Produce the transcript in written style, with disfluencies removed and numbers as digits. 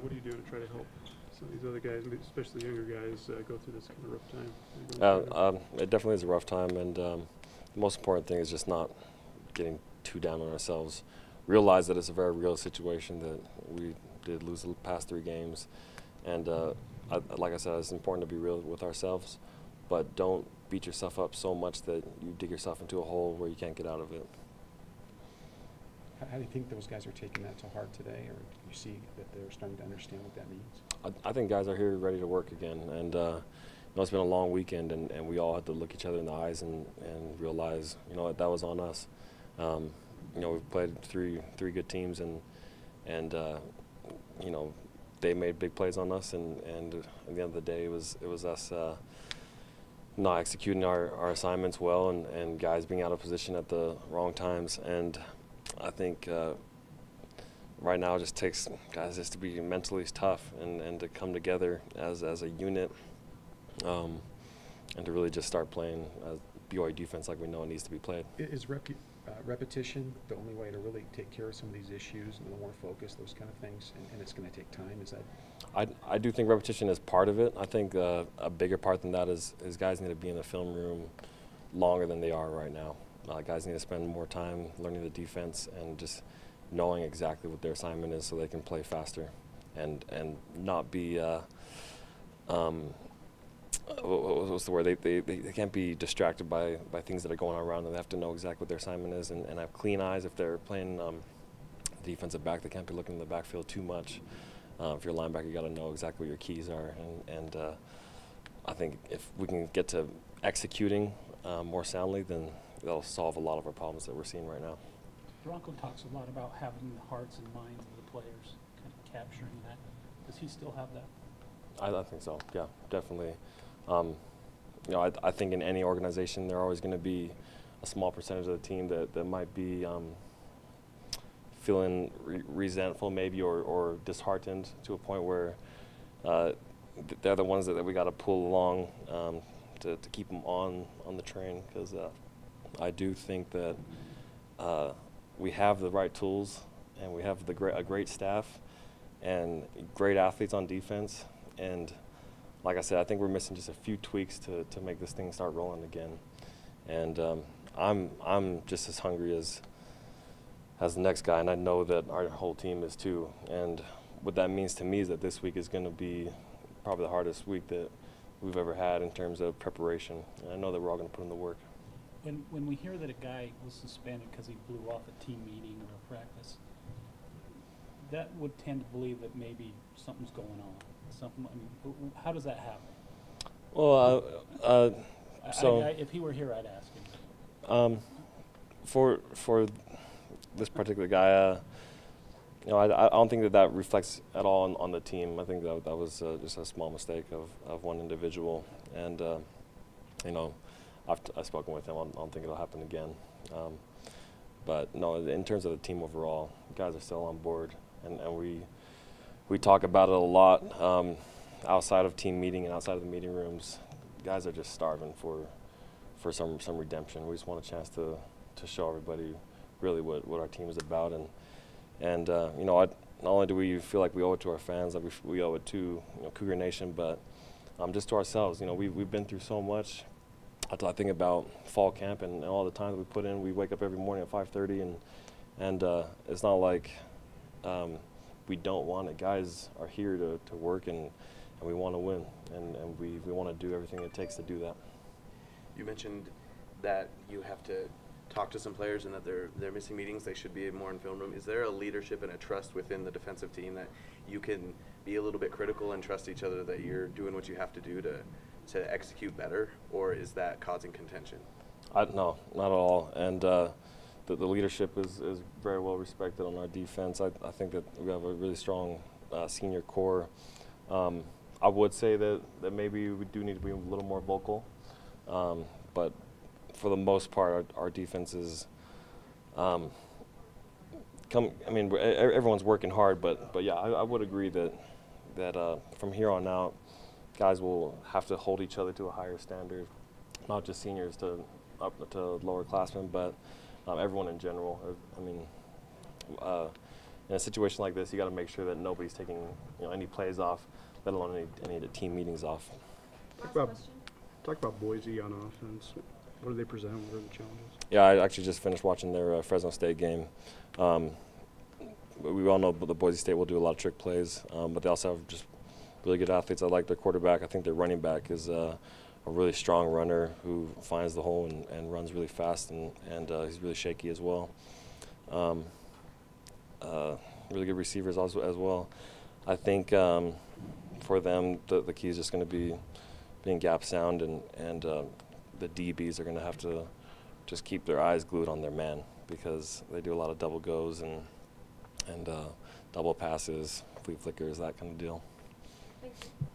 what do you do to try to help some of these other guys, especially younger guys, go through this kind of rough time? It definitely is a rough time, and the most important thing is just not getting too down on ourselves. Realize that it's a very real situation, that we did lose the past 3 games, and like I said, it's important to be real with ourselves, but don't beat yourself up so much that you dig yourself into a hole where you can't get out of it. How do you think those guys are taking that to heart today, or do you see that they're starting to understand what that means? I think guys are here ready to work again, and it's been a long weekend, and we all had to look each other in the eyes and realize, that was on us. We've played three good teams, and they made big plays on us, and at the end of the day, it was us not executing our assignments well, and guys being out of position at the wrong times. And I think right now it just takes guys just to be mentally tough and to come together as a unit, and to really just start playing BYU defense like we know it needs to be played. Is repetition the only way to really take care of some of these issues, and the more focus, those kind of things, and it's going to take time? Is that? I do think repetition is part of it. I think a bigger part than that is guys need to be in the film room longer than they are right now. Guys need to spend more time learning the defense and just knowing exactly what their assignment is so they can play faster and not be what's the word? They can't be distracted by things that are going on around them. They have to know exactly what their assignment is and have clean eyes. If they're playing defensive back, they can't be looking in the backfield too much. If you're a linebacker, you got to know exactly what your keys are. And I think if we can get to executing more soundly, then that'll solve a lot of our problems that we're seeing right now. Bronco talks a lot about having the hearts and minds of the players, kind of capturing that. Does he still have that? I think so. Yeah, definitely. I think in any organization there are always going to be a small percentage of the team that might be feeling resentful maybe or disheartened to a point where they're the ones that we got to pull along to keep them on the train, because I do think that we have the right tools and we have a great staff and great athletes on defense. And like I said, I think we're missing just a few tweaks to make this thing start rolling again. And I'm just as hungry as the next guy, and I know that our whole team is too. And what that means to me is that this week is going to be probably the hardest week that we've ever had in terms of preparation. And I know that we're all going to put in the work. When we hear that a guy was suspended because he blew off a team meeting or a practice, that would tend to believe that maybe something's going on. How does that happen? Well, if he were here, I'd ask him. For this particular guy, I don't think that reflects at all on the team. I think that was just a small mistake of one individual, and I've spoken with him. I don't think it'll happen again. But no, in terms of the team overall, guys are still on board, and we talk about it a lot outside of team meeting and outside of the meeting rooms. Guys are just starving for some redemption. We just want a chance to show everybody really what our team is about, and not only do we feel like we owe it to our fans, like we owe it to Cougar Nation, but just to ourselves. We've been through so much. I think about fall camp and all the time that we put in. We wake up every morning at 5:30, and it's not like we don't want it. Guys are here to work, and we want to win, and we want to do everything it takes to do that. You mentioned that you have to talk to some players and that they're missing meetings. They should be more in film room. Is there a leadership and a trust within the defensive team that you can be a little bit critical and trust each other that you're doing what you have to do to execute better, or is that causing contention? No, not at all. And the leadership is very well respected on our defense. I think that we have a really strong senior core. I would say that maybe we do need to be a little more vocal, but for the most part, our defense is everyone's working hard, but yeah, I would agree that from here on out, guys will have to hold each other to a higher standard, not just seniors to lower classmen, but everyone in general. in a situation like this, you got to make sure that nobody's taking any plays off, let alone any of the team meetings off. Talk about Boise on offense. What do they present? What are the challenges? Yeah, I actually just finished watching their Fresno State game. We all know the Boise State will do a lot of trick plays, but they also have just really good athletes. I like their quarterback. I think their running back is a really strong runner who finds the hole and runs really fast, and he's really shaky as well. Really good receivers as well. I think for them, the key is just going to be being gap sound, and the DBs are going to have to just keep their eyes glued on their man, because they do a lot of double goes and double passes, flea flickers, that kind of deal. Thank you.